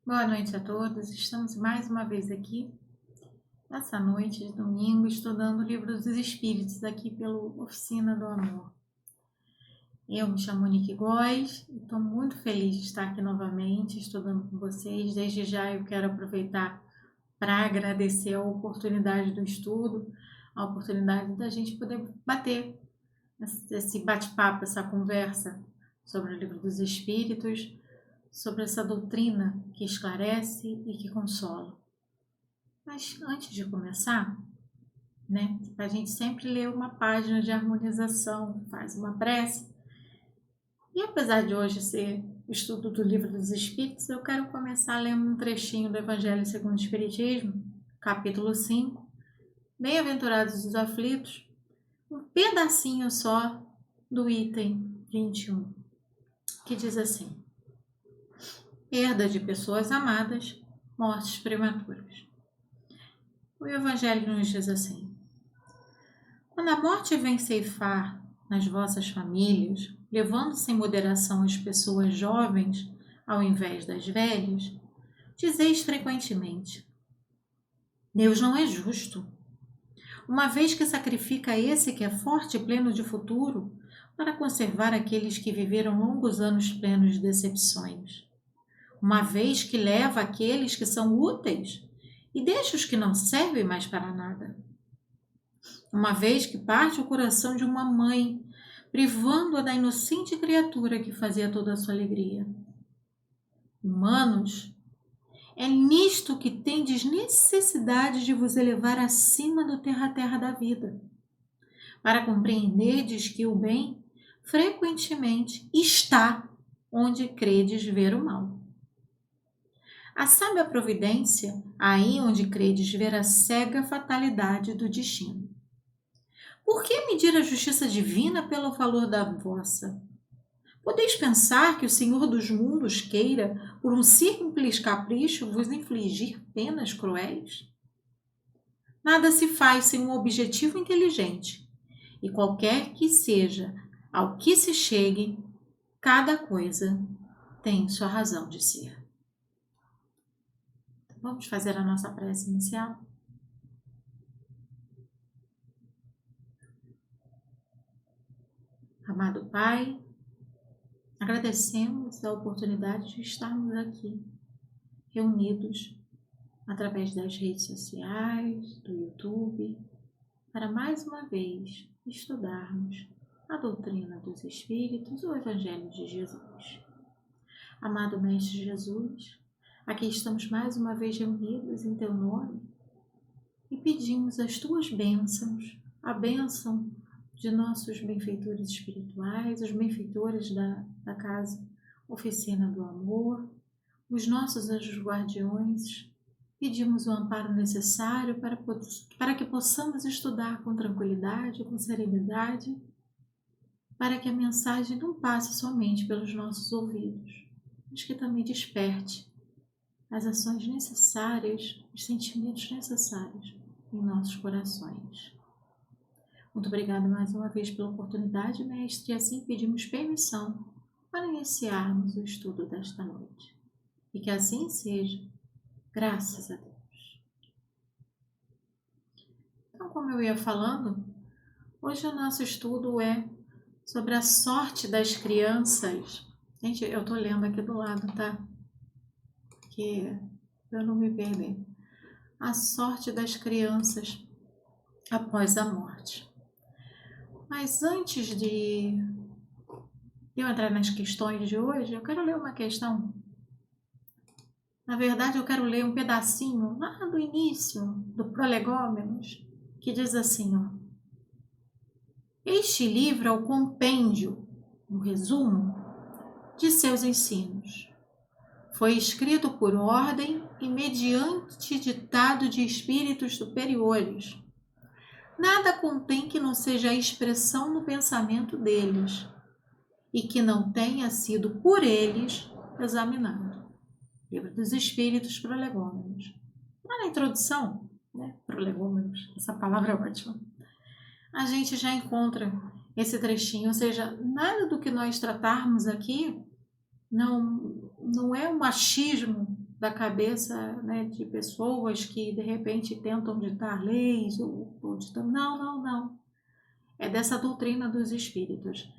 Boa noite a todos, estamos mais uma vez aqui, nessa noite de domingo, estudando o Livro dos Espíritos, aqui pelo Oficina do Amor. Eu me chamo Nick Góes e estou muito feliz de estar aqui novamente, estudando com vocês. Desde já eu quero aproveitar para agradecer a oportunidade do estudo, a oportunidade da gente poder bater esse bate-papo, essa conversa sobre o Livro dos Espíritos, sobre essa doutrina que esclarece e que consola. Mas antes de começar, a gente sempre lê uma página de harmonização, faz uma prece. E apesar de hoje ser o estudo do Livro dos Espíritos, eu quero começar lendo um trechinho do Evangelho segundo o Espiritismo, capítulo 5, Bem-aventurados os aflitos, um pedacinho só do item 21, que diz assim: perda de pessoas amadas, mortes prematuras. O Evangelho nos diz assim: quando a morte vem ceifar nas vossas famílias, levando sem moderação as pessoas jovens ao invés das velhas, dizeis frequentemente: Deus não é justo, uma vez que sacrifica esse que é forte e pleno de futuro para conservar aqueles que viveram longos anos plenos de decepções. Uma vez que leva aqueles que são úteis e deixa os que não servem mais para nada. Uma vez que parte o coração de uma mãe, privando-a da inocente criatura que fazia toda a sua alegria. Humanos, é nisto que tendes necessidade de vos elevar acima do terra-terra da vida, para compreenderdes que o bem frequentemente está onde credes ver o mal. A sábia providência, aí onde credes ver a cega fatalidade do destino. Por que medir a justiça divina pelo valor da vossa? Podeis pensar que o Senhor dos mundos queira, por um simples capricho, vos infligir penas cruéis? Nada se faz sem um objetivo inteligente, e qualquer que seja ao que se chegue, cada coisa tem sua razão de ser. Vamos fazer a nossa prece inicial? Amado Pai, agradecemos a oportunidade de estarmos aqui, reunidos através das redes sociais, do YouTube, para mais uma vez estudarmos a doutrina dos Espíritos, o Evangelho de Jesus. Amado Mestre Jesus, aqui estamos mais uma vez reunidos em Teu nome e pedimos as Tuas bênçãos, a bênção de nossos benfeitores espirituais, os benfeitores da Casa Oficina do Amor, os nossos anjos guardiões. Pedimos o amparo necessário para que possamos estudar com tranquilidade, com serenidade, para que a mensagem não passe somente pelos nossos ouvidos, mas que também desperte as ações necessárias, os sentimentos necessários em nossos corações. Muito obrigada mais uma vez pela oportunidade, Mestre, e assim pedimos permissão para iniciarmos o estudo desta noite. E que assim seja, graças a Deus. Então, como eu ia falando, hoje o nosso estudo é sobre a sorte das crianças. Gente, eu tô lendo aqui do lado, tá? Que eu não me perder. A sorte das crianças após a morte. Mas antes de eu entrar nas questões de hoje, eu quero ler uma questão. Na verdade, eu quero ler um pedacinho lá do início do Prolegômenos, que diz assim, ó. Este livro é o compêndio, um resumo, de seus ensinos. Foi escrito por ordem e mediante ditado de espíritos superiores. Nada contém que não seja a expressão no pensamento deles e que não tenha sido por eles examinado. Livro dos Espíritos, Prolegômenos. Lá na introdução, né, Prolegômenos, essa palavra é ótima, a gente já encontra esse trechinho, ou seja, nada do que nós tratarmos aqui não é um achismo da cabeça, né, de pessoas que de repente tentam ditar leis ou ditar... Não. É dessa doutrina dos espíritos.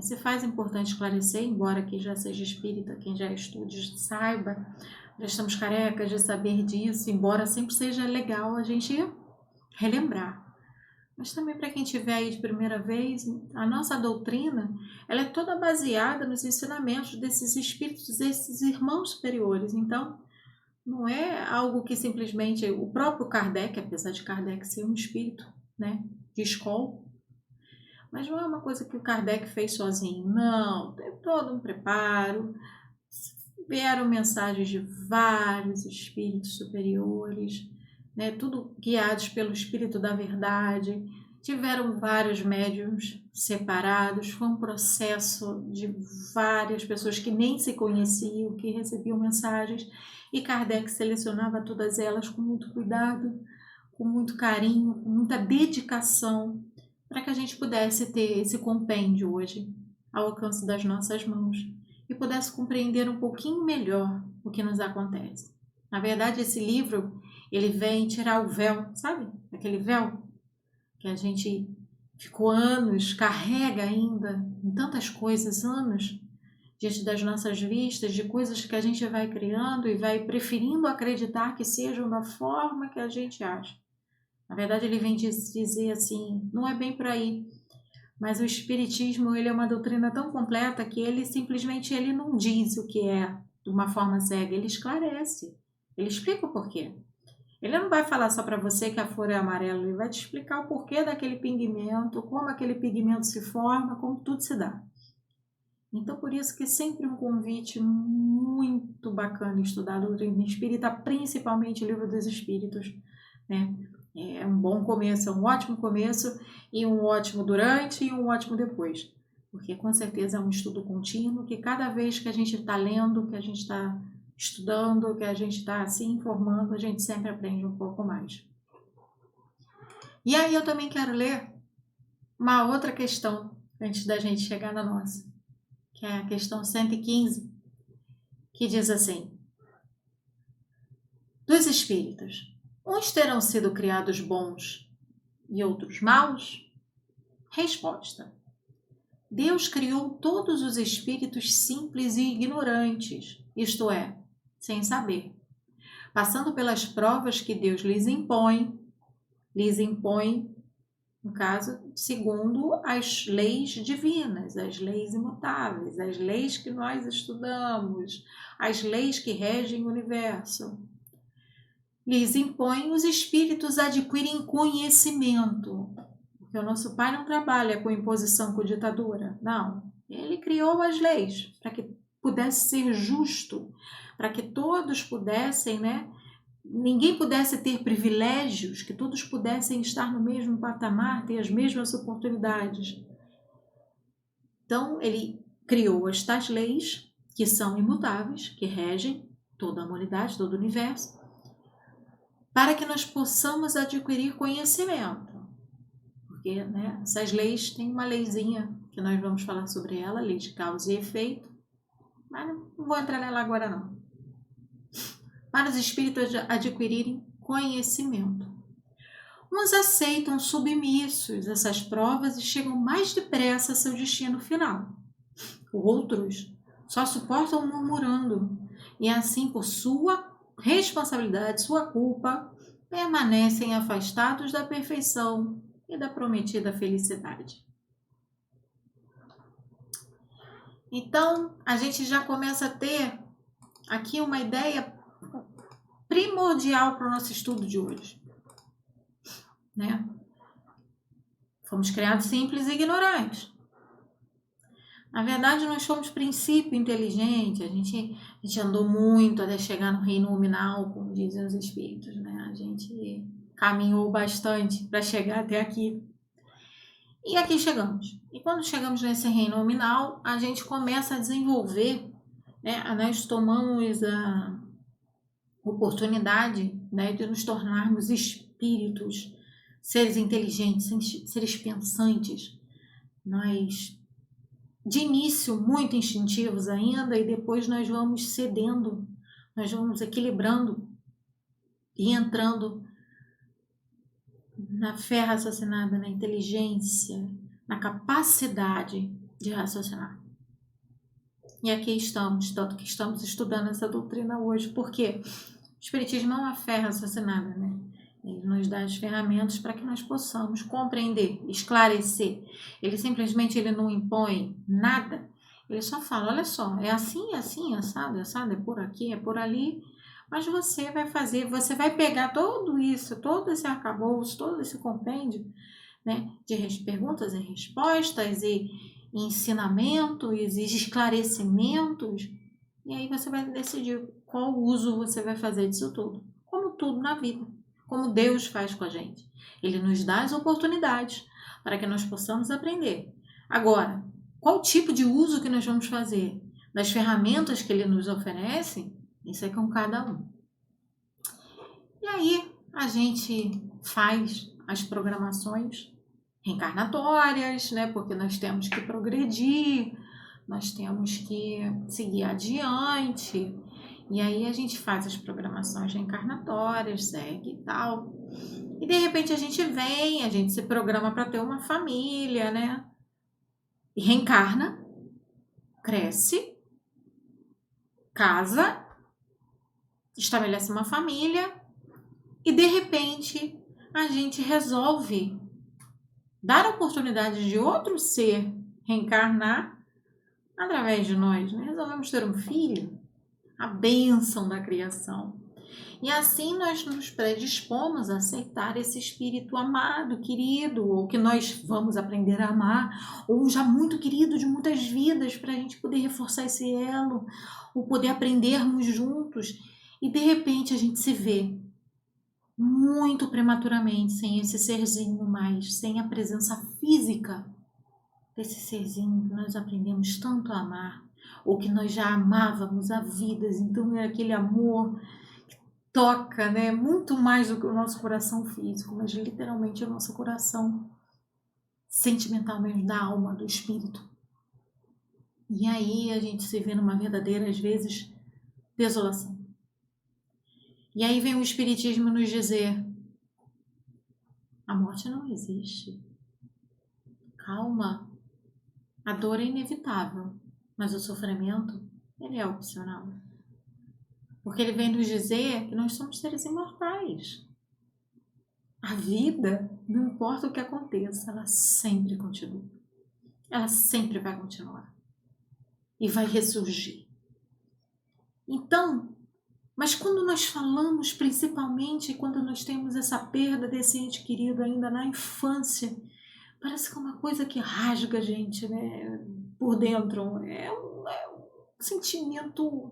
Se faz importante esclarecer, embora quem já seja espírita, quem já estude, saiba, já estamos carecas de saber disso, embora sempre seja legal a gente relembrar. Mas também para quem estiver aí de primeira vez, a nossa doutrina, ela é toda baseada nos ensinamentos desses espíritos, desses irmãos superiores. Então, não é algo que simplesmente o próprio Kardec, apesar de Kardec ser um espírito, né, de escola, mas não é uma coisa que o Kardec fez sozinho, não, tem todo um preparo, vieram mensagens de vários espíritos superiores, né, tudo guiados pelo Espírito da Verdade, tiveram vários médiuns separados, foi um processo de várias pessoas que nem se conheciam, que recebiam mensagens, e Kardec selecionava todas elas com muito cuidado, com muito carinho, com muita dedicação, para que a gente pudesse ter esse compêndio hoje ao alcance das nossas mãos e pudesse compreender um pouquinho melhor o que nos acontece. Na verdade, esse livro, ele vem tirar o véu, sabe? Aquele véu que a gente ficou anos, carrega ainda em tantas coisas, anos, diante das nossas vistas, de coisas que a gente vai criando e vai preferindo acreditar que sejam da forma que a gente acha. Na verdade, ele vem dizer assim, não é bem por aí, mas o Espiritismo, ele é uma doutrina tão completa que ele simplesmente ele não diz o que é de uma forma cega, ele esclarece, ele explica o porquê. Ele não vai falar só para você que a flor é amarela, ele vai te explicar o porquê daquele pigmento, como aquele pigmento se forma, como tudo se dá. Então, por isso que sempre um convite muito bacana estudar a doutrina espírita, principalmente o Livro dos Espíritos, né? É um bom começo, é um ótimo começo e um ótimo durante e um ótimo depois. Porque com certeza é um estudo contínuo que cada vez que a gente está lendo, que a gente está estudando, que a gente está se informando, a gente sempre aprende um pouco mais. E aí eu também quero ler uma outra questão antes da gente chegar na nossa, que é a questão 115, que diz assim: dos espíritos, uns terão sido criados bons e outros maus? Resposta: Deus criou todos os espíritos simples e ignorantes, isto é, sem saber, passando pelas provas que Deus lhes impõe No caso, segundo as leis divinas, as leis imutáveis, as leis que nós estudamos, as leis que regem o universo. Lhes impõe os espíritos adquirem conhecimento. Porque o nosso Pai não trabalha com imposição, com ditadura. Não. Ele criou as leis para que pudesse ser justo, para que todos pudessem, ninguém pudesse ter privilégios, que todos pudessem estar no mesmo patamar, ter as mesmas oportunidades. Então, ele criou estas leis, que são imutáveis, que regem toda a humanidade, todo o universo, para que nós possamos adquirir conhecimento. Porque essas leis têm uma leizinha, que nós vamos falar sobre ela, lei de causa e efeito, mas não vou entrar nela agora não. Para os espíritos adquirirem conhecimento. Uns aceitam submissos essas provas e chegam mais depressa a seu destino final. Outros só suportam murmurando e assim, por sua responsabilidade, sua culpa, permanecem afastados da perfeição e da prometida felicidade. Então, a gente já começa a ter aqui uma ideia primordial para o nosso estudo de hoje. Fomos criados simples e ignorantes. Na verdade, nós somos princípio inteligente, a gente andou muito até chegar no reino nominal, como dizem os espíritos, A gente caminhou bastante para chegar até aqui. E aqui chegamos. E quando chegamos nesse reino nominal, a gente começa a desenvolver, nós tomamos a oportunidade, de nos tornarmos espíritos, seres inteligentes, seres pensantes. Nós, de início, muito instintivos ainda, e depois nós vamos cedendo, nós vamos equilibrando e entrando na fé raciocinada, na inteligência, na capacidade de raciocinar. E aqui estamos, tanto que estamos estudando essa doutrina hoje, porque o Espiritismo é uma fé raciocinada, Ele nos dá as ferramentas para que nós possamos compreender, esclarecer. Ele simplesmente não impõe nada. Ele só fala, olha só, é assim, assado, é por aqui, é por ali. Mas você vai fazer, você vai pegar tudo isso, todo esse arcabouço, todo esse compêndio, de perguntas e respostas e ensinamentos e esclarecimentos. E aí você vai decidir qual uso você vai fazer disso tudo. Como tudo na vida. Como Deus faz com a gente. Ele nos dá as oportunidades para que nós possamos aprender. Agora, qual tipo de uso que nós vamos fazer das ferramentas que Ele nos oferece? Isso é com cada um. E aí, a gente faz as programações reencarnatórias, porque nós temos que progredir, nós temos que seguir adiante. E aí a gente faz as programações reencarnatórias, segue e tal. E de repente a gente se programa para ter uma família, E reencarna, cresce, casa, estabelece uma família e de repente a gente resolve dar a oportunidade de outro ser reencarnar através de nós, Resolvemos ter um filho. A bênção da criação. E assim nós nos predispomos a aceitar esse espírito amado, querido, ou que nós vamos aprender a amar, ou já muito querido de muitas vidas, para a gente poder reforçar esse elo, ou poder aprendermos juntos. E de repente a gente se vê muito prematuramente sem esse serzinho mais, sem a presença física desse serzinho que nós aprendemos tanto a amar, ou que nós já amávamos há vidas. Então é aquele amor que toca, muito mais do que o nosso coração físico, mas literalmente o nosso coração sentimental mesmo, da alma, do espírito. E aí a gente se vê numa verdadeira, às vezes, desolação. E aí vem o Espiritismo nos dizer: a morte não existe. Calma, a dor é inevitável. Mas o sofrimento, ele é opcional. Porque ele vem nos dizer que nós somos seres imortais. A vida não importa o que aconteça, ela sempre continua. Ela sempre vai continuar. E vai ressurgir. Então, mas quando nós falamos, principalmente quando nós temos essa perda desse ente querido ainda na infância, parece que é uma coisa que rasga a gente, né? Por dentro. É um sentimento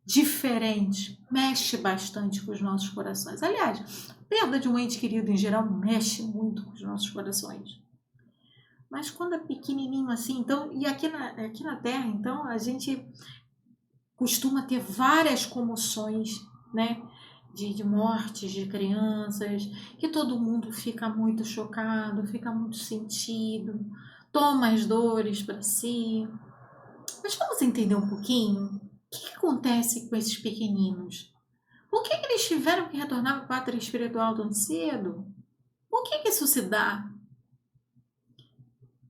diferente, mexe bastante com os nossos corações. Aliás, a perda de um ente querido em geral mexe muito com os nossos corações. Mas quando é pequenininho assim, então, e aqui na Terra, então, a gente costuma ter várias comoções, né? De mortes de crianças, que todo mundo fica muito chocado, fica muito sentido, toma as dores para si. Mas vamos entender um pouquinho o que acontece com esses pequeninos? Por que eles tiveram que retornar para a pátria espiritual tão cedo? Por que isso se dá?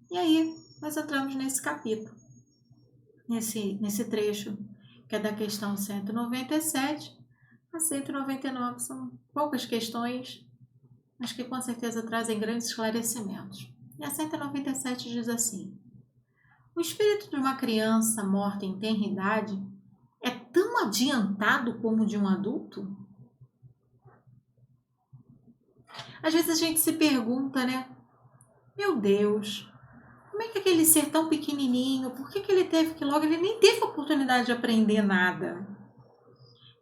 E aí, nós entramos nesse capítulo, nesse trecho, que é da questão 197 a 199. São poucas questões, mas que com certeza trazem grandes esclarecimentos. E a 197 diz assim: o espírito de uma criança morta em tenra idade é tão adiantado como o de um adulto? Às vezes a gente se pergunta, né? Meu Deus, como é que aquele ser tão pequenininho, por que ele teve que logo... Ele nem teve oportunidade de aprender nada.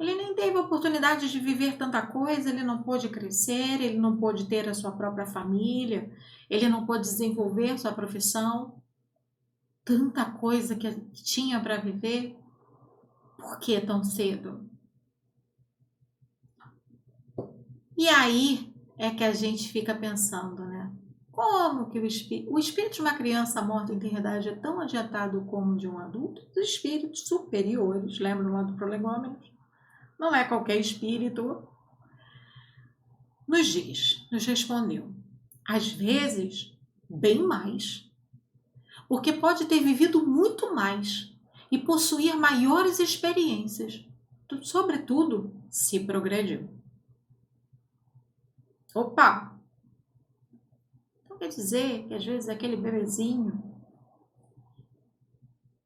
Ele nem teve oportunidade de viver tanta coisa, ele não pôde crescer, ele não pôde ter a sua própria família, ele não pôde desenvolver sua profissão. Tanta coisa que tinha para viver. Por que tão cedo? E aí é que a gente fica pensando, né? Como que o espírito de uma criança morta em tenra idade é tão adiantado como o de um adulto? Os espíritos superiores, lembram lá do Prolegômenos? Não é qualquer espírito. Nos respondeu. Às vezes, bem mais. Porque pode ter vivido muito mais e possuir maiores experiências. Sobretudo, se progrediu. Opa! Então quer dizer que às vezes aquele bebezinho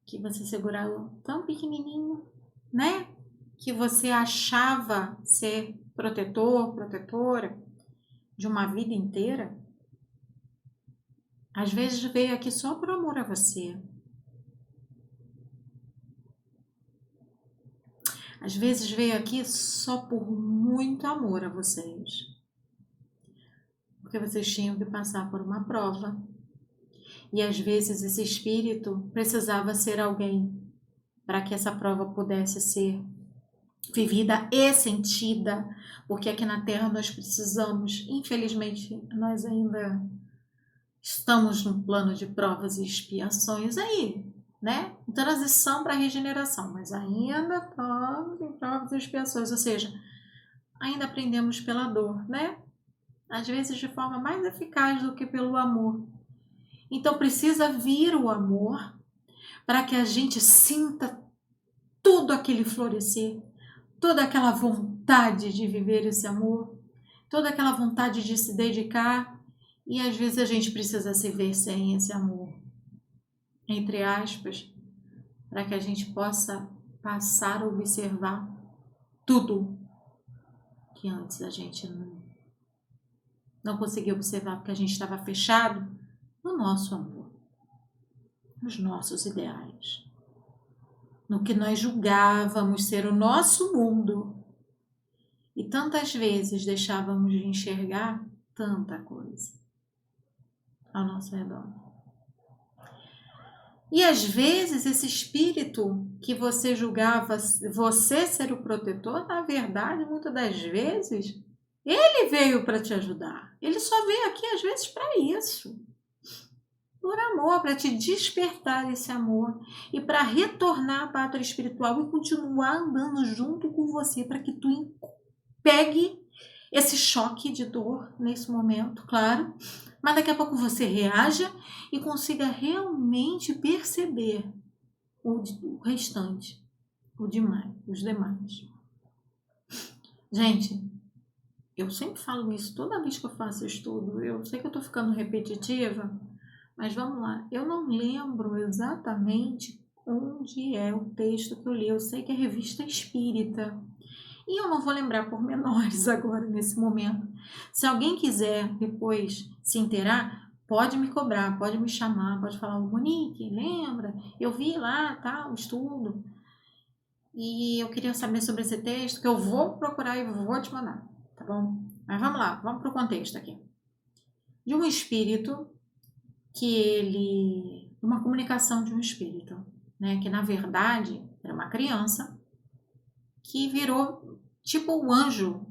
que você segurava tão pequenininho, né? Que você achava ser protetor, protetora de uma vida inteira, às vezes veio aqui só por amor a você. Às vezes veio aqui só por muito amor a vocês. Porque vocês tinham que passar por uma prova. E às vezes esse espírito precisava ser alguém para que essa prova pudesse ser vivida e sentida. Porque aqui na Terra nós precisamos, infelizmente, nós ainda estamos num plano de provas e expiações aí, né? Transição para regeneração, mas ainda estamos em provas e expiações, ou seja, ainda aprendemos pela dor, né? Às vezes de forma mais eficaz do que pelo amor. Então precisa vir o amor para que a gente sinta tudo aquele florescer, toda aquela vontade de viver esse amor, toda aquela vontade de se dedicar, e às vezes a gente precisa se ver sem esse amor, entre aspas, para que a gente possa passar a observar tudo que antes a gente não conseguia observar, porque a gente estava fechado no nosso amor, nos nossos ideais, no que nós julgávamos ser o nosso mundo. E tantas vezes deixávamos de enxergar tanta coisa ao nosso redor. E às vezes esse espírito que você julgava você ser o protetor, na verdade, muitas das vezes, ele veio para te ajudar. Ele só veio aqui às vezes para isso. Por amor, para te despertar esse amor e para retornar à pátria espiritual e continuar andando junto com você para que tu pegue esse choque de dor nesse momento, claro, mas daqui a pouco você reaja e consiga realmente perceber o restante, os demais. Gente, Eu sempre falo isso toda vez que eu faço estudo. Eu sei que eu estou ficando repetitiva, mas vamos lá. Eu não lembro exatamente onde é o texto que eu li. Eu sei que é Revista Espírita. E eu não vou lembrar pormenores agora, nesse momento. Se alguém quiser depois se inteirar, pode me cobrar, pode me chamar, pode falar, Monique, lembra? Eu vi lá, tá, o estudo. E eu queria saber sobre esse texto, que eu vou procurar e vou te mandar, tá bom? Mas vamos lá, vamos para o contexto aqui. De um espírito uma comunicação de um espírito, né? Que na verdade era uma criança que virou tipo o anjo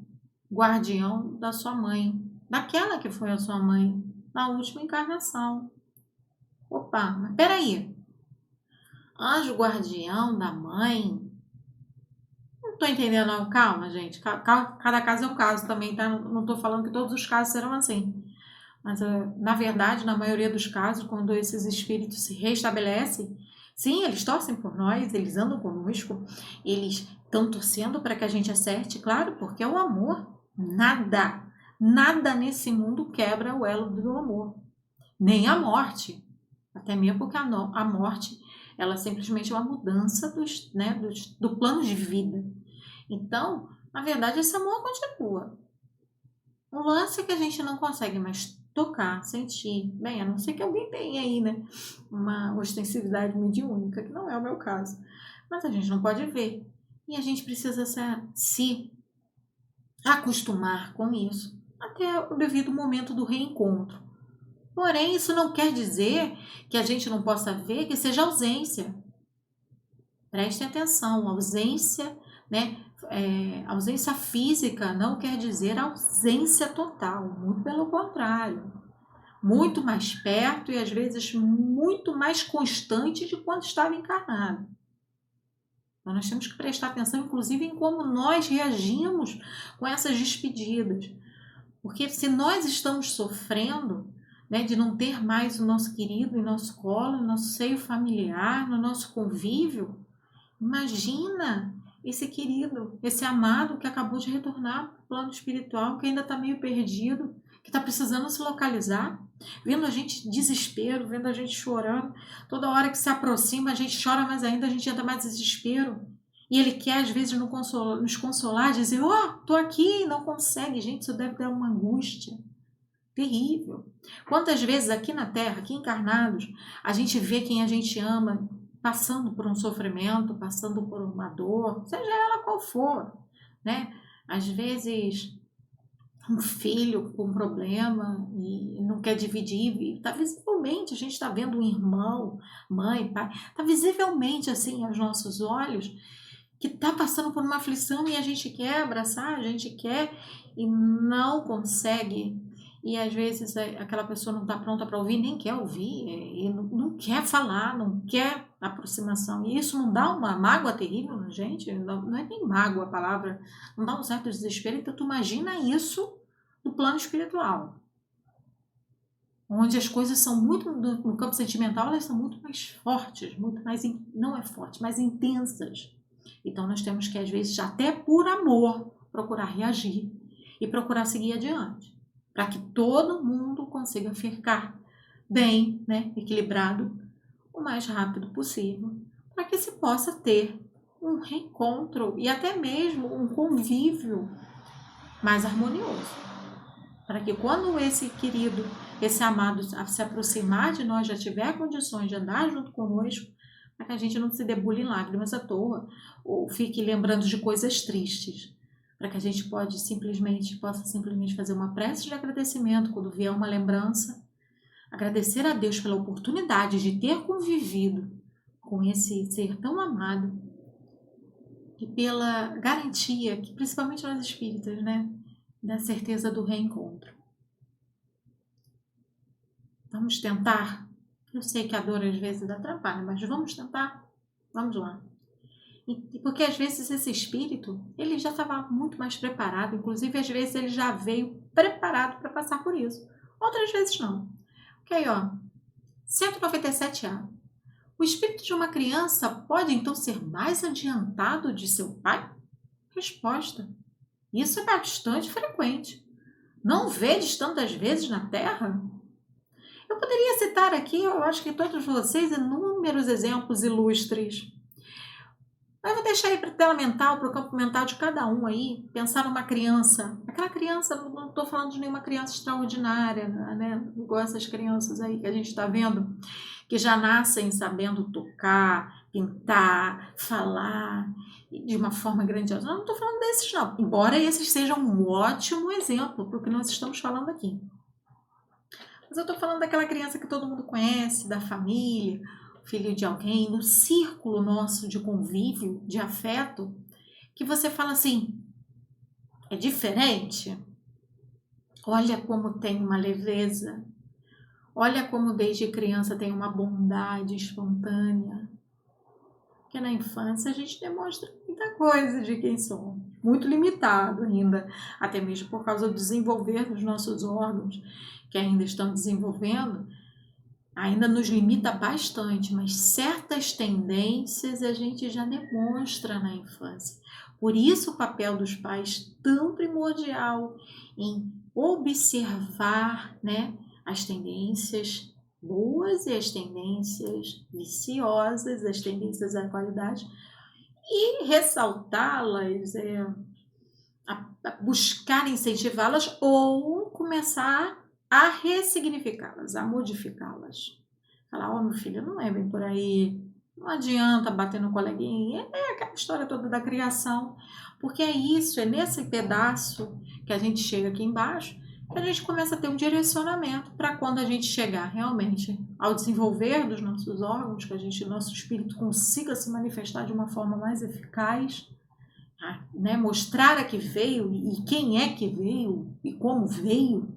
guardião da sua mãe, daquela que foi a sua mãe na última encarnação. Opa, mas peraí, anjo guardião da mãe? Não tô entendendo não, calma gente, cada caso é um caso também, tá? Não tô falando que todos os casos serão assim. Mas, na verdade, na maioria dos casos, quando esses espíritos se restabelecem, sim, eles torcem por nós, eles andam conosco, eles estão torcendo para que a gente acerte, claro, porque é o amor. Nada nesse mundo quebra o elo do amor. Nem a morte. Até mesmo porque a morte, ela simplesmente é uma mudança do plano de vida. Então, na verdade, esse amor continua. O lance é que a gente não consegue mais tocar, sentir. Bem, a não ser que alguém tenha aí, né? Uma ostensividade mediúnica, que não é o meu caso. Mas a gente não pode ver. E a gente precisa se acostumar com isso até o devido momento do reencontro. Porém, isso não quer dizer que a gente não possa ver que seja ausência. Prestem atenção, ausência, né? Ausência física não quer dizer ausência total, muito pelo contrário. Muito mais perto e às vezes muito mais constante de quando estava encarnado. Então nós temos que prestar atenção, inclusive, em como nós reagimos com essas despedidas. Porque se nós estamos sofrendo, né, de não ter mais o nosso querido em nosso colo, no nosso seio familiar, no nosso convívio, imagina esse querido, esse amado que acabou de retornar para o plano espiritual, que ainda está meio perdido, que está precisando se localizar, vendo a gente desespero, vendo a gente chorando. Toda hora que se aproxima, a gente chora mais ainda, a gente entra mais em desespero. E ele quer, às vezes, nos consolar, dizer, tô aqui, não consegue. Gente, isso deve dar uma angústia terrível. Quantas vezes aqui na Terra, aqui encarnados, a gente vê quem a gente ama passando por um sofrimento, passando por uma dor, seja ela qual for, né? Às vezes um filho com problema e não quer dividir, está visivelmente, a gente está vendo um irmão, mãe, pai, está visivelmente assim aos nossos olhos que está passando por uma aflição e a gente quer abraçar, a gente quer e não consegue. E às vezes aquela pessoa não está pronta para ouvir, nem quer ouvir, e não quer falar, não quer aproximação. E isso não dá uma mágoa terrível na gente? Não é nem mágoa a palavra, não dá um certo desespero. Então tu imagina isso no plano espiritual, onde as coisas são muito, no campo sentimental, elas são muito mais fortes, muito mais, não é forte, mais intensas. Então nós temos que às vezes, até por amor, procurar reagir e procurar seguir adiante, para que todo mundo consiga ficar bem, né, equilibrado, o mais rápido possível, para que se possa ter um reencontro e até mesmo um convívio mais harmonioso. Para que quando esse querido, esse amado se aproximar de nós, já tiver condições de andar junto conosco, para que a gente não se debule em lágrimas à toa, ou fique lembrando de coisas tristes, para que a gente possa simplesmente fazer uma prece de agradecimento quando vier uma lembrança, agradecer a Deus pela oportunidade de ter convivido com esse ser tão amado e pela garantia, que principalmente nós espíritas, né, da certeza do reencontro. Vamos tentar. Eu sei que a dor às vezes atrapalha, mas vamos tentar. Vamos lá. E porque às vezes esse espírito, ele já estava muito mais preparado, inclusive às vezes ele já veio preparado para passar por isso. Outras vezes não. Ok, 197A. O espírito de uma criança pode então ser mais adiantado de seu pai? Resposta: Isso é bastante frequente. Não vedes tantas vezes na Terra? Eu poderia citar aqui, eu acho que todos vocês, inúmeros exemplos ilustres. Eu vou deixar aí para a tela mental, para o campo mental de cada um aí, pensar numa criança. Aquela criança, não estou falando de nenhuma criança extraordinária, né? Igual essas crianças aí que a gente está vendo, que já nascem sabendo tocar, pintar, falar de uma forma grandiosa. Não estou falando desses não, embora esses sejam um ótimo exemplo para o que nós estamos falando aqui. Mas eu estou falando daquela criança que todo mundo conhece, da família, filho de alguém, no círculo nosso de convívio, de afeto, que você fala assim, é diferente? Olha como tem uma leveza, olha como desde criança tem uma bondade espontânea. Porque na infância a gente demonstra muita coisa de quem somos, muito limitado ainda, até mesmo por causa do desenvolver dos nossos órgãos, que ainda estão desenvolvendo, ainda nos limita bastante, mas certas tendências a gente já demonstra na infância. Por isso o papel dos pais tão primordial em observar, né, as tendências boas e as tendências viciosas, as tendências à qualidade, e ressaltá-las, a buscar incentivá-las ou começar a ressignificá-las, a modificá-las. Falar, ó, meu filho, não é bem por aí, não adianta bater no coleguinha, é aquela história toda da criação, porque é isso, é nesse pedaço que a gente chega aqui embaixo, que a gente começa a ter um direcionamento para quando a gente chegar realmente ao desenvolver dos nossos órgãos, que nosso espírito consiga se manifestar de uma forma mais eficaz, né? Mostrar a que veio e quem é que veio e como veio,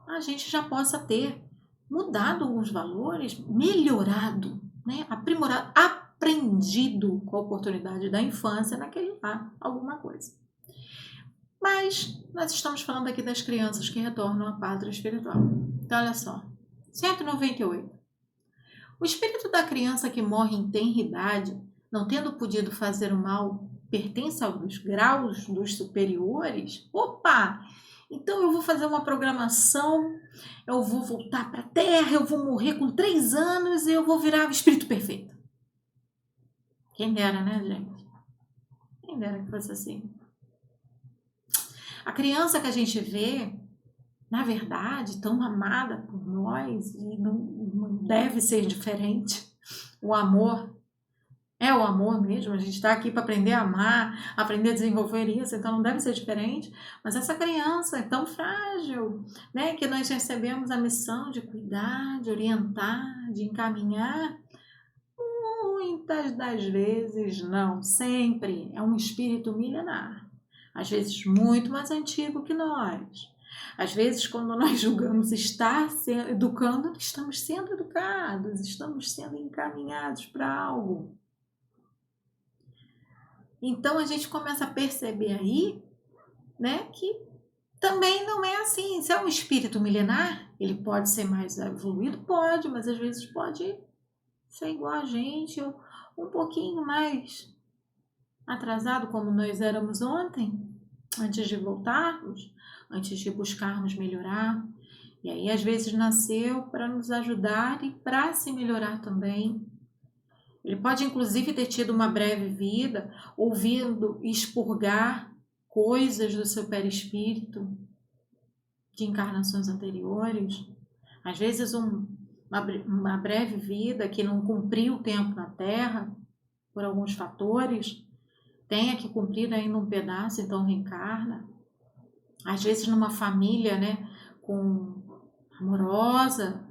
a gente já possa ter mudado alguns valores, melhorado, né? Aprimorado, aprendido com a oportunidade da infância naquele lá, alguma coisa. Mas nós estamos falando aqui das crianças que retornam à pátria espiritual. Então, olha só, 198. O espírito da criança que morre em tenra idade, não tendo podido fazer o mal, pertence aos graus dos superiores? Opa! Então eu vou fazer uma programação, eu vou voltar para a Terra, eu vou morrer com 3 anos e eu vou virar o espírito perfeito. Quem dera, né, gente? Quem dera que fosse assim. A criança que a gente vê, na verdade, tão amada por nós, e não deve ser diferente. O amor é o amor mesmo, a gente está aqui para aprender a amar, aprender a desenvolver isso, então não deve ser diferente. Mas essa criança é tão frágil, né, que nós recebemos a missão de cuidar, de orientar, de encaminhar. Muitas das vezes, não, sempre é um espírito milenar. Às vezes muito mais antigo que nós. Às vezes, quando nós julgamos estar educando, estamos sendo educados, estamos sendo encaminhados para algo. Então, a gente começa a perceber aí, né, que também não é assim. Se é um espírito milenar, ele pode ser mais evoluído? Pode, mas às vezes pode ser igual a gente, ou um pouquinho mais atrasado, como nós éramos ontem, antes de voltarmos, antes de buscarmos melhorar. E aí, às vezes, nasceu para nos ajudar e para se melhorar também. Ele pode, inclusive, ter tido uma breve vida, ouvindo expurgar coisas do seu perispírito, de encarnações anteriores. Às vezes, uma breve vida que não cumpriu o tempo na Terra, por alguns fatores, tenha que cumprir ainda um pedaço, então reencarna. Às vezes numa família, né, amorosa,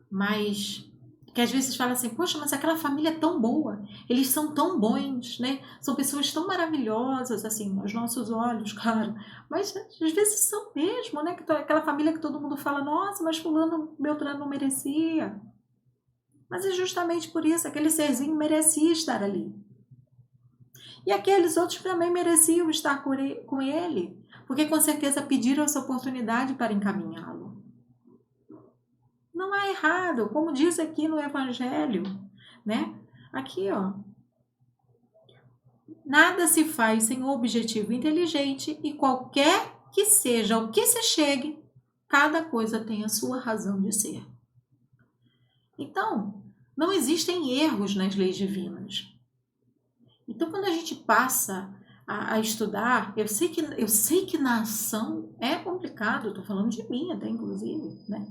mas que às vezes fala assim, poxa, mas aquela família é tão boa, eles são tão bons, né? São pessoas tão maravilhosas, assim, aos nossos olhos, claro. Mas às vezes são mesmo, né? Aquela família que todo mundo fala, nossa, mas fulano, Beltrano não merecia. Mas é justamente por isso, aquele serzinho merecia estar ali. E aqueles outros também mereciam estar com ele, porque com certeza pediram essa oportunidade para encaminhá-lo. Não há errado, como diz aqui no Evangelho, né? Aqui, ó, Nada se faz sem objetivo inteligente e qualquer que seja o que se chegue, cada coisa tem a sua razão de ser. Então, não existem erros nas leis divinas. Então, quando a gente passa a estudar, eu sei que na ação é complicado, estou falando de mim até, inclusive, né?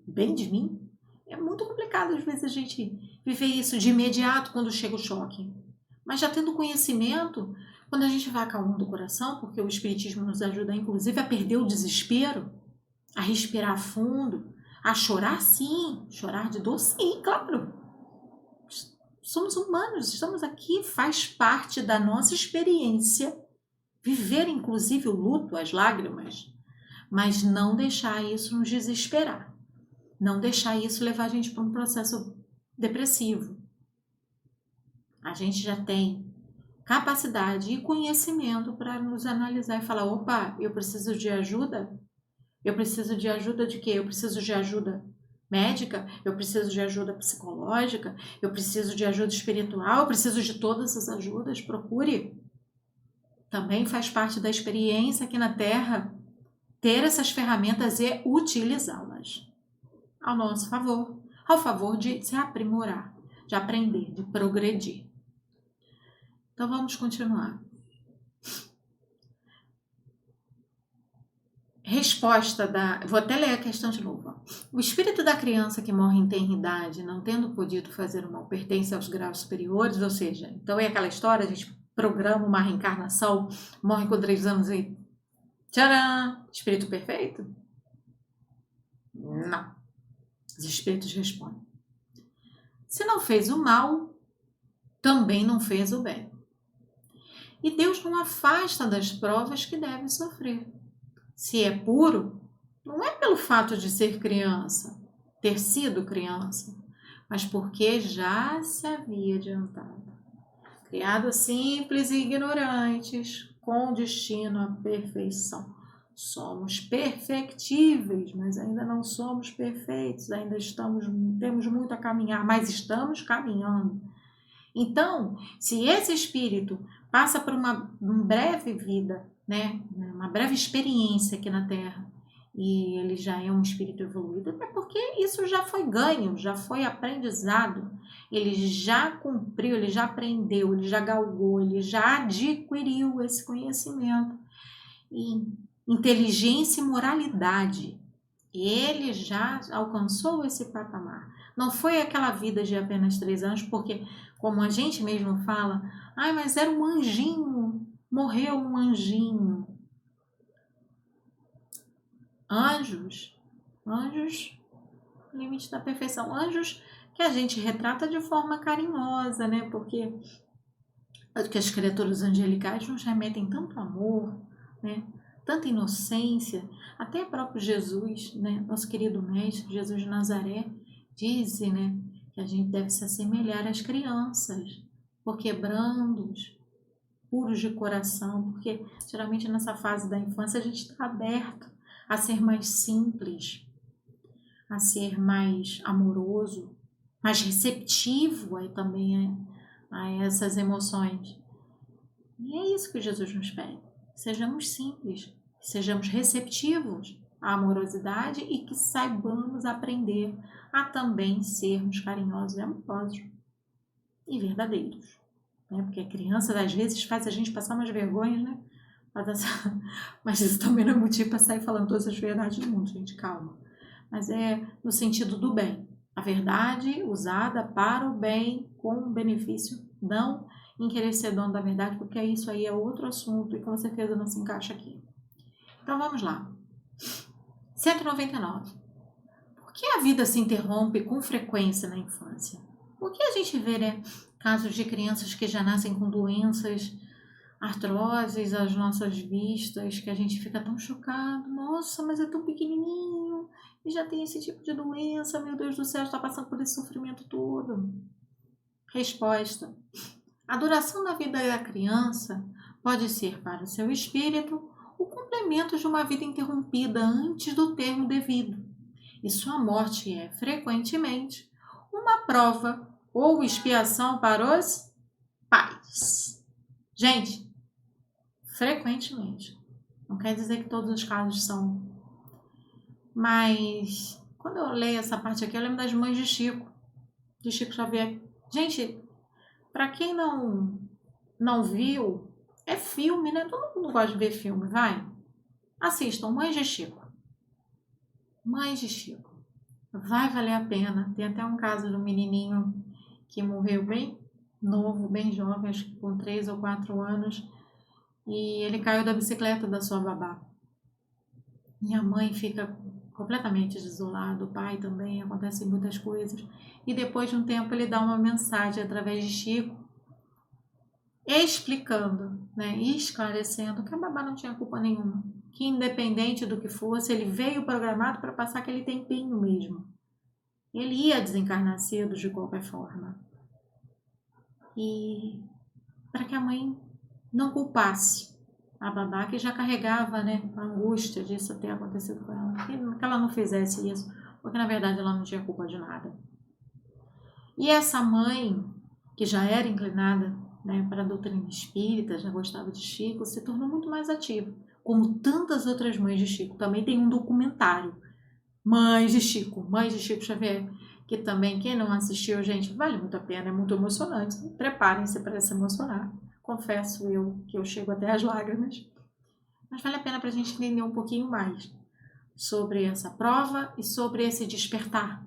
Bem de mim. É muito complicado, às vezes, a gente viver isso de imediato quando chega o choque. Mas já tendo conhecimento, quando a gente vai acalmando o coração, porque o Espiritismo nos ajuda, inclusive, a perder o desespero, a respirar fundo, a chorar sim, chorar de dor sim, claro. Somos humanos, estamos aqui, faz parte da nossa experiência, viver inclusive o luto, as lágrimas, mas não deixar isso nos desesperar, não deixar isso levar a gente para um processo depressivo. A gente já tem capacidade e conhecimento para nos analisar e falar, opa, eu preciso de ajuda? Eu preciso de ajuda de quê? Eu preciso de ajuda médica, eu preciso de ajuda psicológica, eu preciso de ajuda espiritual, eu preciso de todas as ajudas, procure. Também faz parte da experiência aqui na Terra ter essas ferramentas e utilizá-las ao nosso favor, ao favor de se aprimorar, de aprender, de progredir. Então vamos continuar. Resposta da... Vou até ler a questão de novo. O espírito da criança que morre em tenra idade, não tendo podido fazer o mal, pertence aos graus superiores, ou seja, então é aquela história, a gente programa uma reencarnação, morre com 3 anos e... Tcharam! Espírito perfeito? Não. Os espíritos respondem. Se não fez o mal, também não fez o bem. E Deus não afasta das provas que deve sofrer. Se é puro, não é pelo fato de ser criança, ter sido criança, mas porque já se havia adiantado. Criados simples e ignorantes, com destino à perfeição. Somos perfectíveis, mas ainda não somos perfeitos, ainda temos muito a caminhar, mas estamos caminhando. Então, se esse espírito passa por uma breve vida, né, uma breve experiência aqui na Terra, e ele já é um espírito evoluído, é porque isso já foi ganho, já foi aprendizado, ele já cumpriu, ele já aprendeu, ele já galgou, ele já adquiriu esse conhecimento. E inteligência e moralidade, ele já alcançou esse patamar. Não foi aquela vida de apenas 3 anos, porque, como a gente mesmo fala, mas era um anjinho, morreu um anjinho. Anjos, limite da perfeição. Anjos que a gente retrata de forma carinhosa, né? Porque as criaturas angelicais nos remetem tanto amor, né? Tanta inocência, até próprio Jesus, né? Nosso querido mestre, Jesus de Nazaré, diz, né, que a gente deve se assemelhar às crianças, porque brandos, puros de coração, porque geralmente nessa fase da infância a gente está aberto a ser mais simples, a ser mais amoroso, mais receptivo aí também a essas emoções. E é isso que Jesus nos pede. Sejamos simples, sejamos receptivos à amorosidade e que saibamos aprender a também sermos carinhosos e amorosos e verdadeiros. Né? Porque a criança, às vezes, faz a gente passar umas vergonhas, né? Mas isso também não é motivo para sair falando todas as verdades do mundo, gente, calma. Mas é no sentido do bem. A verdade usada para o bem, com benefício, não em querer ser dono da verdade, porque isso aí é outro assunto e com certeza não se encaixa aqui. Então vamos lá. 199. Por que a vida se interrompe com frequência na infância? Por que a gente vê, né, casos de crianças que já nascem com doenças artroses às nossas vistas, que a gente fica tão chocado, nossa, mas é tão pequenininho e já tem esse tipo de doença, meu Deus do céu, está passando por esse sofrimento todo. Resposta: a duração da vida da criança pode ser para o seu espírito o complemento de uma vida interrompida antes do termo devido, e sua morte é frequentemente uma prova ou expiação para os pais. Gente, frequentemente. Não quer dizer que todos os casos são. Mas quando eu leio essa parte aqui, eu lembro das mães de Chico Xavier. Gente, para quem não viu, é filme, né? Todo mundo gosta de ver filme, vai. Assistam, Mães de Chico. Mães de Chico. Vai valer a pena. Tem até um caso de um menininho que morreu bem novo, bem jovem, acho que com 3 ou 4 anos. E ele caiu da bicicleta da sua babá. E a mãe fica completamente desolada, o pai também, acontecem muitas coisas. E depois de um tempo ele dá uma mensagem através de Chico, explicando, né, e esclarecendo que a babá não tinha culpa nenhuma. Que independente do que fosse, ele veio programado para passar aquele tempinho mesmo. Ele ia desencarnar cedo de qualquer forma. E para que a mãe não culpasse a babá, que já carregava, né, a angústia disso ter acontecido com ela, que ela não fizesse isso, porque na verdade ela não tinha culpa de nada. E essa mãe, que já era inclinada, né, para a doutrina espírita, já gostava de Chico, se tornou muito mais ativa, como tantas outras mães de Chico. Também tem um documentário, Mães de Chico Xavier, que também, quem não assistiu, gente, vale muito a pena, é muito emocionante. Preparem-se para se emocionar. Confesso eu que eu chego até às lágrimas. Mas vale a pena para a gente entender um pouquinho mais sobre essa prova e sobre esse despertar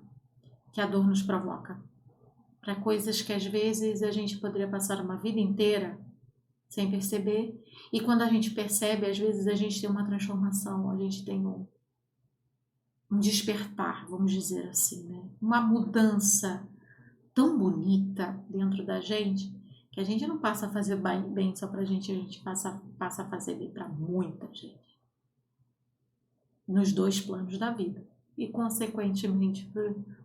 que a dor nos provoca. Para coisas que às vezes a gente poderia passar uma vida inteira sem perceber. E quando a gente percebe, às vezes a gente tem uma transformação, a gente tem um despertar, vamos dizer assim, né? Uma mudança tão bonita dentro da gente, que a gente não passa a fazer bem só pra gente, a gente passa a fazer bem para muita gente. Nos 2 planos da vida. E, consequentemente,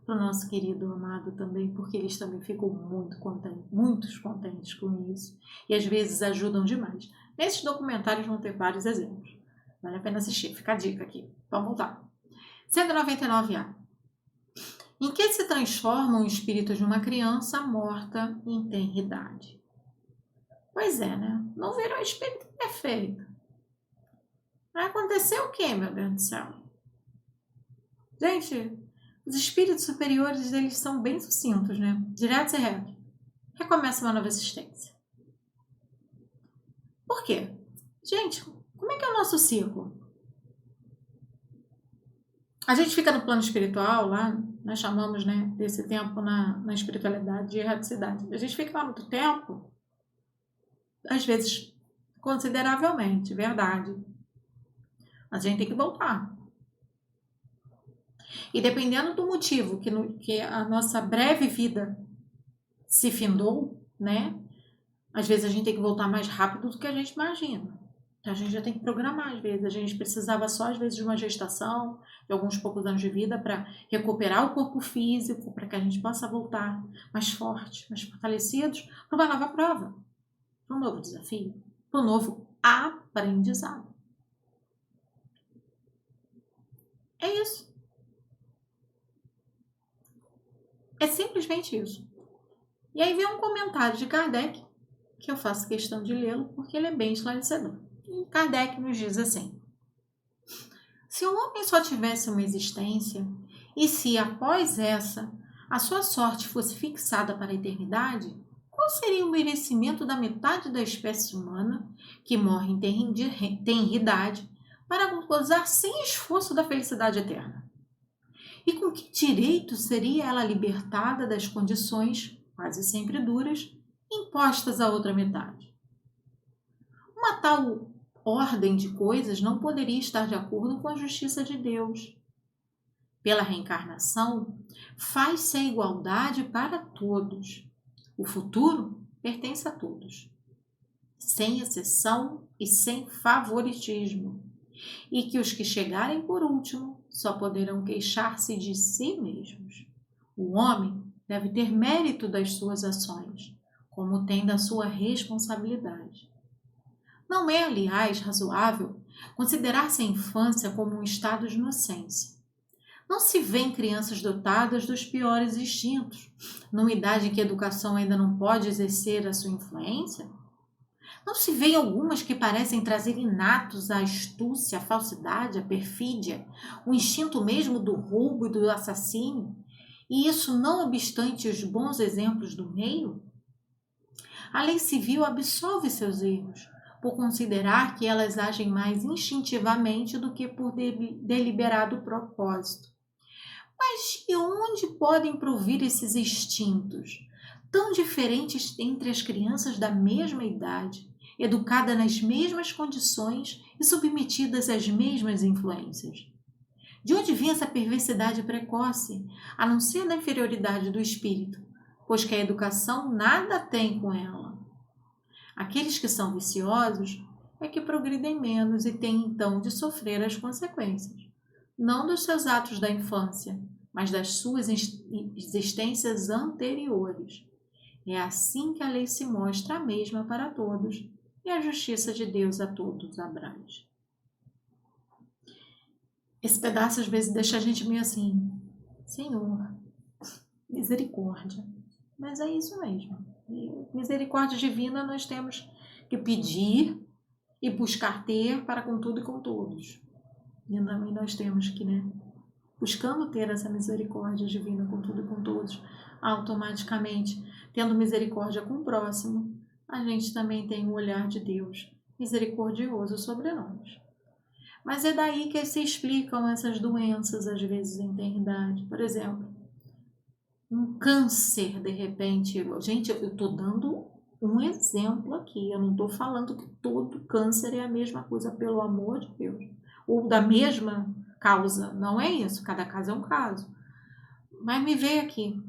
para o nosso querido amado também, porque eles também ficam muito contentes com isso. E, às vezes, ajudam demais. Nesses documentários vão ter vários exemplos. Vale a pena assistir. Fica a dica aqui. Vamos voltar. 199A. Em que se transforma o espírito de uma criança morta em tenridade? Pois é, né? Não virou espírito perfeito. Vai acontecer o quê, meu Deus do céu? Gente, os espíritos superiores, eles são bem sucintos, né? Diretos e retos. Recomeça uma nova existência. Por quê? Gente, como é que é o nosso ciclo? A gente fica no plano espiritual lá, nós chamamos, né, desse tempo na espiritualidade de erraticidade. A gente fica lá muito tempo, às vezes consideravelmente, verdade. Mas a gente tem que voltar. E dependendo do motivo que a nossa breve vida se findou, né? Às vezes a gente tem que voltar mais rápido do que a gente imagina. Então a gente já tem que programar às vezes. A gente precisava só às vezes de uma gestação, de alguns poucos anos de vida para recuperar o corpo físico, para que a gente possa voltar mais fortes, mais fortalecidos para uma nova prova, para um novo desafio, para um novo aprendizado. É isso. É simplesmente isso. E aí vem um comentário de Kardec, que eu faço questão de lê-lo, porque ele é bem esclarecedor. E Kardec nos diz assim: se o homem só tivesse uma existência, e se após essa a sua sorte fosse fixada para a eternidade, qual seria o merecimento da metade da espécie humana, que morre em tenridade, para gozar sem esforço da felicidade eterna? E com que direito seria ela libertada das condições, quase sempre duras, impostas à outra metade? Uma tal ordem de coisas não poderia estar de acordo com a justiça de Deus. Pela reencarnação, faz-se a igualdade para todos. O futuro pertence a todos, sem exceção e sem favoritismo. E que os que chegarem por último só poderão queixar-se de si mesmos. O homem deve ter mérito das suas ações, como tem da sua responsabilidade. Não é, aliás, razoável considerar-se a infância como um estado de inocência. Não se vêem crianças dotadas dos piores instintos, numa idade em que a educação ainda não pode exercer a sua influência? Não se vê algumas que parecem trazer inatos a astúcia, a falsidade, a perfídia, o instinto mesmo do roubo e do assassínio, e isso não obstante os bons exemplos do meio? A lei civil absolve seus erros, por considerar que elas agem mais instintivamente do que por deliberado propósito. Mas de onde podem provir esses instintos, tão diferentes entre as crianças da mesma idade, educadas nas mesmas condições e submetidas às mesmas influências? De onde vem essa perversidade precoce, a não ser da inferioridade do espírito, pois que a educação nada tem com ela? Aqueles que são viciosos é que progridem menos e têm então de sofrer as consequências, não dos seus atos da infância, mas das suas existências anteriores. É assim que a lei se mostra a mesma para todos e a justiça de Deus a todos abrange. Esse pedaço às vezes deixa a gente meio assim, Senhor, misericórdia. Mas é isso mesmo. E misericórdia divina nós temos que pedir e buscar ter para com tudo e com todos. E também nós temos que, buscando ter essa misericórdia divina com tudo e com todos, automaticamente, tendo misericórdia com o próximo, a gente também tem o olhar de Deus misericordioso sobre nós. Mas é daí que se explicam essas doenças, às vezes, em eternidade. Por exemplo, um câncer, de repente. Gente, eu estou dando um exemplo aqui. Eu não estou falando que todo câncer é a mesma coisa, pelo amor de Deus. Ou da mesma causa. Não é isso. Cada caso é um caso. Mas me veio aqui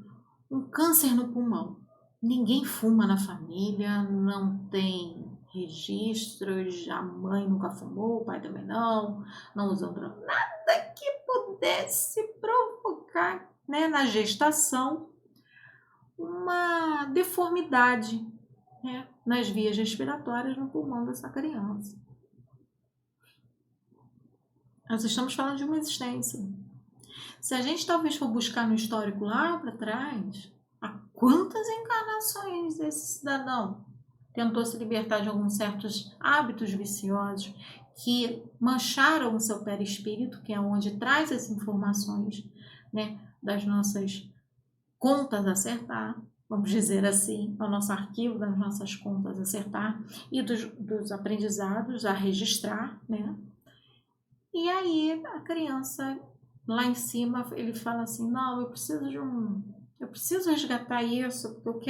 um câncer no pulmão. Ninguém fuma na família, não tem registros, a mãe nunca fumou, o pai também não usam droga. Nada que pudesse provocar, na gestação, uma deformidade, nas vias respiratórias no pulmão dessa criança. Nós estamos falando de uma existência. Se a gente talvez for buscar no histórico lá para trás, há quantas encarnações esse cidadão tentou se libertar de alguns certos hábitos viciosos que mancharam o seu perispírito, que é onde traz as informações, das nossas contas a acertar, vamos dizer assim, o nosso arquivo das nossas contas a acertar e dos aprendizados a registrar, E aí a criança lá em cima, ele fala assim, não, eu preciso resgatar isso, porque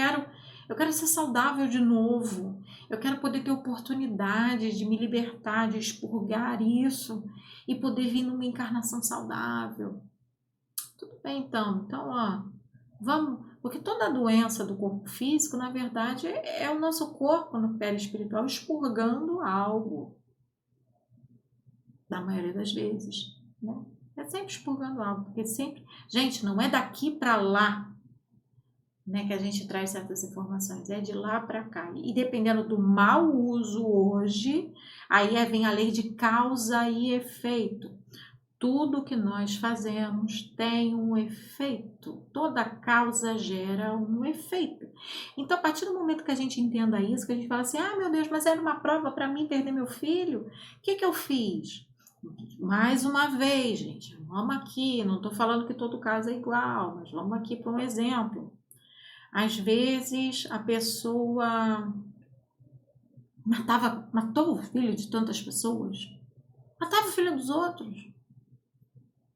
eu quero ser saudável de novo, eu quero poder ter oportunidade de me libertar, de expurgar isso e poder vir numa encarnação saudável. Tudo bem, então, vamos, porque toda doença do corpo físico, na verdade, é o nosso corpo no perispiritual expurgando algo, na maioria das vezes, É sempre expurgando algo, porque sempre... Gente, não é daqui para lá, que a gente traz certas informações, é de lá para cá. E dependendo do mau uso hoje, aí vem a lei de causa e efeito. Tudo que nós fazemos tem um efeito. Toda causa gera um efeito. Então, a partir do momento que a gente entenda isso, que a gente fala assim, meu Deus, mas era uma prova para mim perder meu filho, o que eu fiz? Mais uma vez, gente, vamos aqui, não estou falando que todo caso é igual, mas vamos aqui para um exemplo. Às vezes a pessoa matou o filho de tantas pessoas, matava o filho dos outros,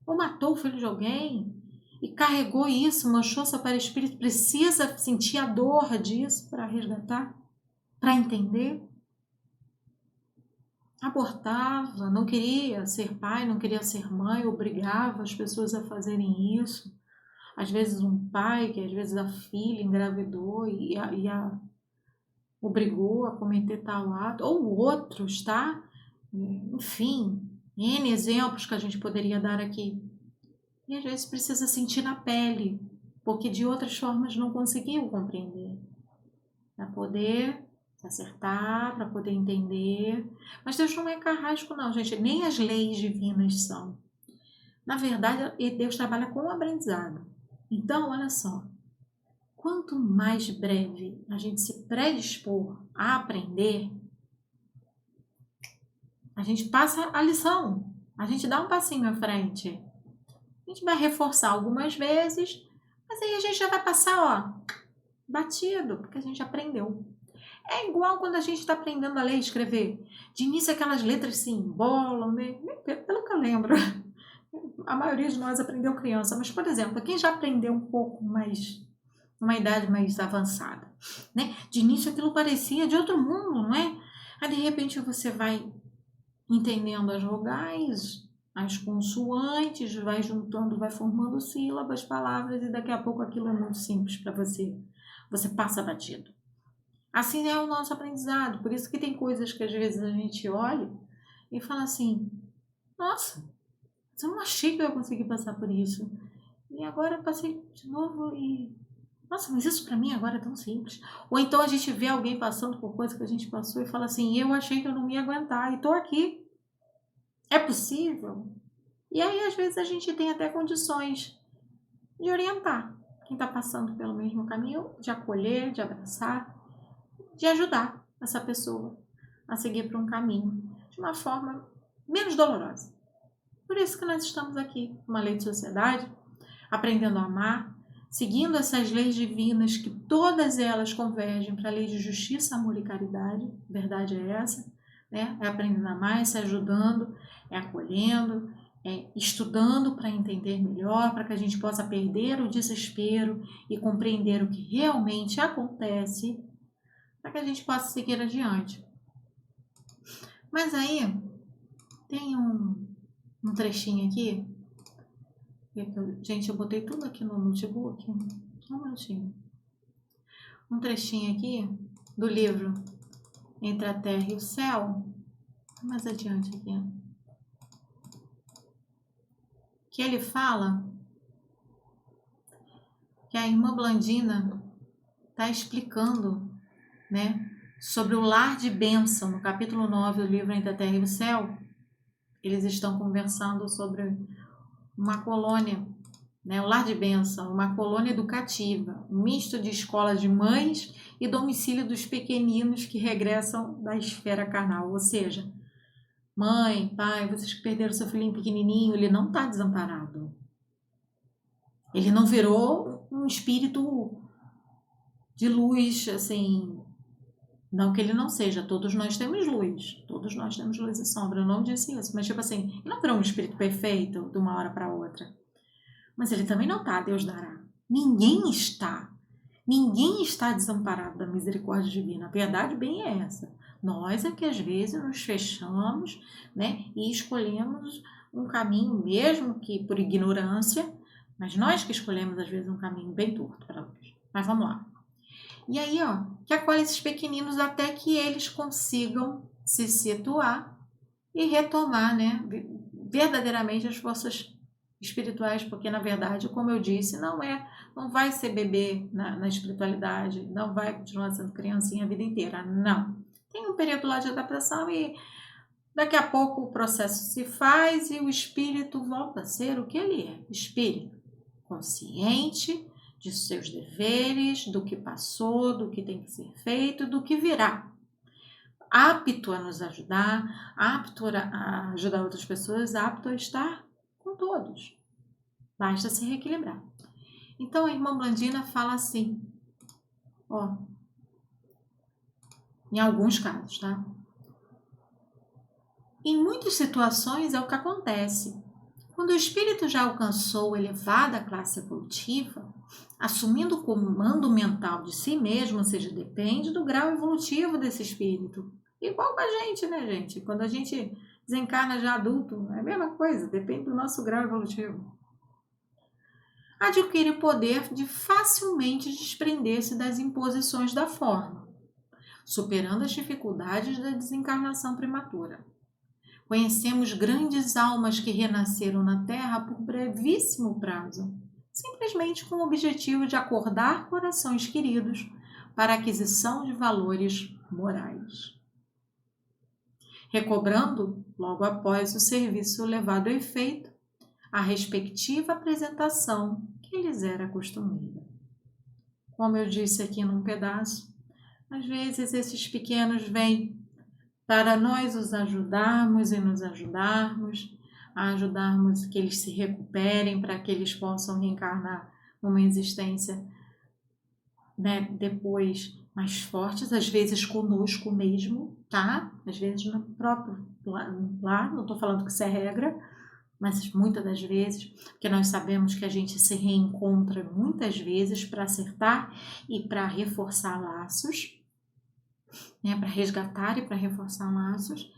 ou matou o filho de alguém e carregou isso, manchou seu perispírito, precisa sentir a dor disso para resgatar, para entender. Abortava, não queria ser pai, não queria ser mãe, obrigava as pessoas a fazerem isso. Às vezes um pai, que às vezes a filha engravidou e a obrigou a cometer tal ato, ou outros, tá? Enfim, N exemplos que a gente poderia dar aqui. E às vezes precisa sentir na pele, porque de outras formas não conseguiu compreender. Para poder se acertar, para poder entender. Mas Deus não é carrasco não, gente, nem as leis divinas são. Na verdade, Deus trabalha com o aprendizado. Então, olha só, quanto mais breve a gente se predispor a aprender, A gente passa a lição, a gente dá um passinho à frente. A gente vai reforçar algumas vezes, mas aí a gente já vai passar, ó, batido, porque a gente aprendeu. É igual quando a gente está aprendendo a ler e escrever. De início aquelas letras se embolam, né? Pelo que eu lembro. A maioria de nós aprendeu criança, mas, por exemplo, quem já aprendeu um pouco mais, uma idade mais avançada, né? De início aquilo parecia de outro mundo, não é? Aí, de repente, você vai entendendo as vogais, as consoantes, vai juntando, vai formando sílabas, palavras, e daqui a pouco aquilo é muito simples para você. Você passa batido. Assim é o nosso aprendizado. Por isso que tem coisas que às vezes a gente olha e fala assim, nossa, eu não achei que eu ia conseguir passar por isso. E agora eu passei de novo e... Nossa, mas isso para mim agora é tão simples. Ou então a gente vê alguém passando por coisa que a gente passou e fala assim, eu achei que eu não ia aguentar e tô aqui. É possível? E aí às vezes a gente tem até condições de orientar quem está passando pelo mesmo caminho, de acolher, de abraçar, de ajudar essa pessoa a seguir por um caminho de uma forma menos dolorosa. Por isso que nós estamos aqui, uma lei de sociedade, aprendendo a amar, seguindo essas leis divinas que todas elas convergem para a lei de justiça, amor e caridade. A verdade é essa, né? É aprendendo a amar, é se ajudando, é acolhendo, é estudando para entender melhor, para que a gente possa perder o desespero e compreender o que realmente acontece, para que a gente possa seguir adiante. Mas aí tem um trechinho aqui. Gente, eu botei tudo aqui no notebook. Só um minutinho. Um trechinho aqui do livro Entre a Terra e o Céu. Mais adiante aqui. Que ele fala que a irmã Blandina está explicando, né, sobre o lar de bênção, no capítulo 9 do livro Entre a Terra e o Céu. Eles estão conversando sobre uma colônia, né, o lar de bênção, uma colônia educativa, um misto de escola de mães e domicílio dos pequeninos que regressam da esfera carnal. Ou seja, mãe, pai, vocês que perderam seu filhinho pequenininho, ele não está desamparado. Ele não virou um espírito de luz, assim, não que ele não seja, todos nós temos luz e sombra, eu não disse isso, mas tipo assim, ele não virou um espírito perfeito de uma hora para outra, mas ele também não está, Deus dará. Ninguém está desamparado da misericórdia divina, a verdade bem é essa, nós é que às vezes nos fechamos, né, e escolhemos um caminho, mesmo que por ignorância, mas nós que escolhemos às vezes um caminho bem torto para nós. Mas vamos lá. E aí, ó, que acolhe esses pequeninos até que eles consigam se situar e retomar, né, verdadeiramente as forças espirituais, porque na verdade, como eu disse, não vai ser bebê na espiritualidade, não vai continuar sendo criancinha a vida inteira, não. Tem um período lá de adaptação e daqui a pouco o processo se faz e o espírito volta a ser o que ele é, espírito consciente de seus deveres, do que passou, do que tem que ser feito, do que virá. Apto a nos ajudar, apto a ajudar outras pessoas, apto a estar com todos. Basta se reequilibrar. Então a irmã Blandina fala assim, ó, em alguns casos, tá? Em muitas situações é o que acontece. Quando o espírito já alcançou elevada classe evolutiva, assumindo o comando mental de si mesmo, ou seja, depende do grau evolutivo desse espírito. Igual com a gente, né, gente? Quando a gente desencarna já adulto, é a mesma coisa, depende do nosso grau evolutivo. Adquire o poder de facilmente desprender-se das imposições da forma, superando as dificuldades da desencarnação prematura. Conhecemos grandes almas que renasceram na Terra por brevíssimo prazo, simplesmente com o objetivo de acordar corações queridos para a aquisição de valores morais. Recobrando, logo após o serviço levado a efeito, a respectiva apresentação que lhes era costumeira. Como eu disse aqui num pedaço, às vezes esses pequenos vêm para nós os ajudarmos e nos ajudarmos, a ajudarmos que eles se recuperem, para que eles possam reencarnar numa existência, né, depois mais fortes, às vezes conosco mesmo, tá? Às vezes no próprio plano, não estou falando que isso é regra, mas muitas das vezes, porque nós sabemos que a gente se reencontra muitas vezes para acertar e para reforçar laços, né, para resgatar e para reforçar laços.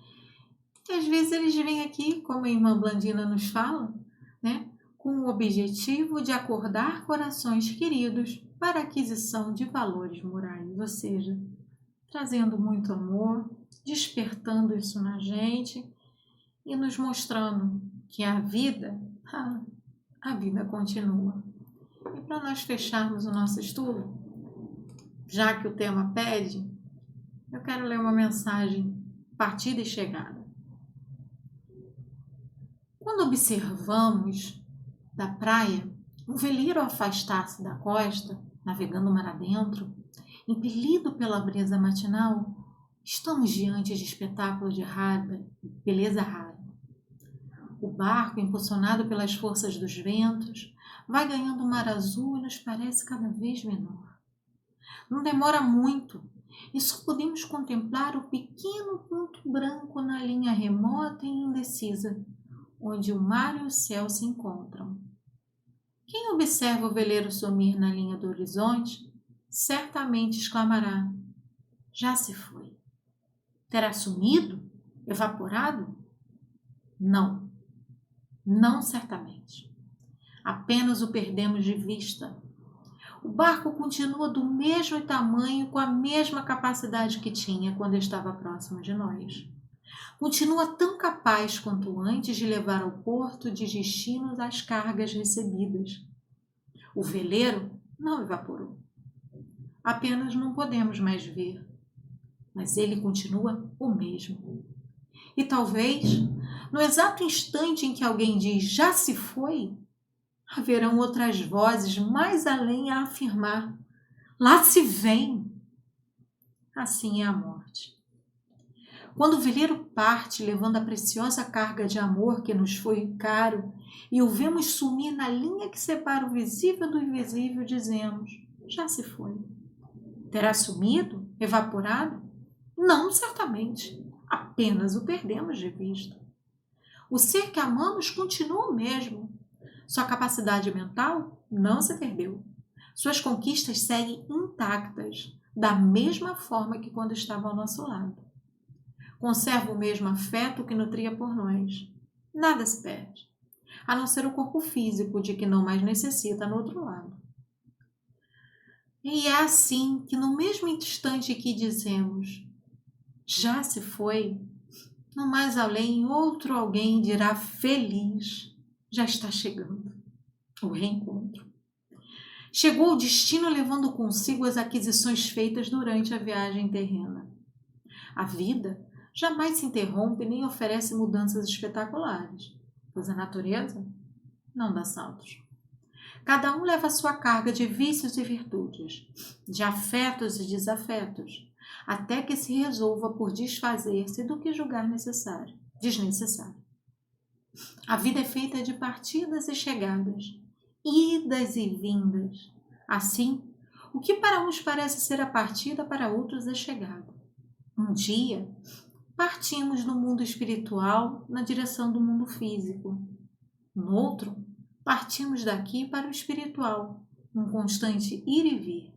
E às vezes eles vêm aqui, como a irmã Blandina nos fala, né, com o objetivo de acordar corações queridos para a aquisição de valores morais, ou seja, trazendo muito amor, despertando isso na gente e nos mostrando que a vida continua. E para nós fecharmos o nosso estudo, já que o tema pede, eu quero ler uma mensagem partida e chegada. Quando observamos da praia um veleiro afastar-se da costa, navegando mar adentro, impelido pela brisa matinal, estamos diante de espetáculo de beleza rara. O barco, impulsionado pelas forças dos ventos, vai ganhando um mar azul e nos parece cada vez menor. Não demora muito e só podemos contemplar o pequeno ponto branco na linha remota e indecisa, onde o mar e o céu se encontram. Quem observa o veleiro sumir na linha do horizonte, certamente exclamará: já se foi. Terá sumido? Evaporado? Não. Não certamente. Apenas o perdemos de vista. O barco continua do mesmo tamanho, com a mesma capacidade que tinha quando estava próximo de nós. Continua tão capaz quanto antes de levar ao porto de destino as cargas recebidas. O veleiro não evaporou. Apenas não podemos mais ver, mas ele continua o mesmo. E talvez, no exato instante em que alguém diz já se foi, haverão outras vozes mais além a afirmar: lá se vem. Assim é a morte. Quando o veleiro parte, levando a preciosa carga de amor que nos foi caro, e o vemos sumir na linha que separa o visível do invisível, dizemos: já se foi. Terá sumido? Evaporado? Não, certamente. Apenas o perdemos de vista. O ser que amamos continua o mesmo. Sua capacidade mental não se perdeu. Suas conquistas seguem intactas, da mesma forma que quando estava ao nosso lado. Conserva o mesmo afeto que nutria por nós. Nada se perde, a não ser o corpo físico de que não mais necessita no outro lado. E é assim que no mesmo instante que dizemos já se foi, no mais além outro alguém dirá feliz: já está chegando o reencontro. Chegou o destino levando consigo as aquisições feitas durante a viagem terrena. A vida jamais se interrompe nem oferece mudanças espetaculares, pois a natureza não dá saltos. Cada um leva a sua carga de vícios e virtudes, de afetos e desafetos, até que se resolva por desfazer-se do que julgar desnecessário. A vida é feita de partidas e chegadas, idas e vindas. Assim, o que para uns parece ser a partida, para outros é chegada. Um dia, partimos do mundo espiritual na direção do mundo físico. No outro, partimos daqui para o espiritual, num constante ir e vir,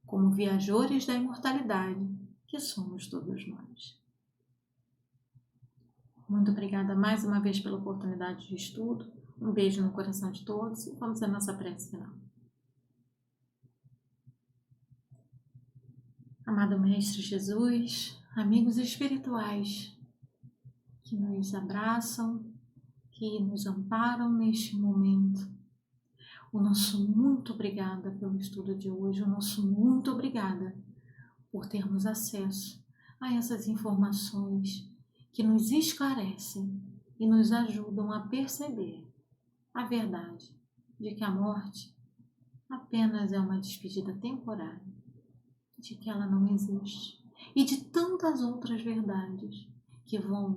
como viajores da imortalidade, que somos todos nós. Muito obrigada mais uma vez pela oportunidade de estudo. Um beijo no coração de todos e vamos à nossa prece final. Amado Mestre Jesus, amigos espirituais que nos abraçam, que nos amparam neste momento, o nosso muito obrigada pelo estudo de hoje, o nosso muito obrigada por termos acesso a essas informações que nos esclarecem e nos ajudam a perceber a verdade de que a morte apenas é uma despedida temporária, de que ela não existe, e de tantas outras verdades que vão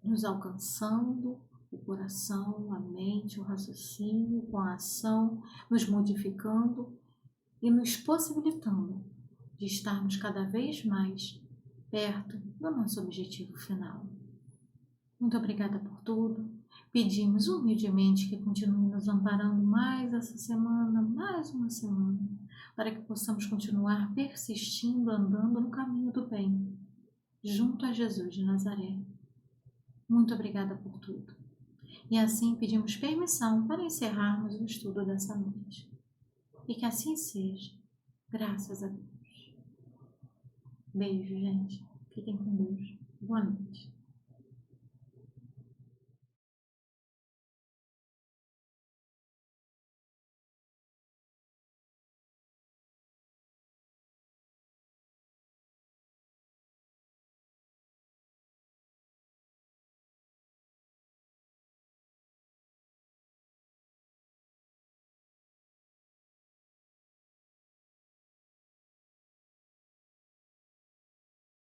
nos alcançando, o coração, a mente, o raciocínio, com a ação, nos modificando e nos possibilitando de estarmos cada vez mais perto do nosso objetivo final. Muito obrigada por tudo. Pedimos humildemente que continue nos amparando mais essa semana, mais uma semana, para que possamos continuar persistindo, andando no caminho do bem, junto a Jesus de Nazaré. Muito obrigada por tudo. E assim pedimos permissão para encerrarmos o estudo dessa noite. E que assim seja, graças a Deus. Beijo, gente. Fiquem com Deus. Boa noite.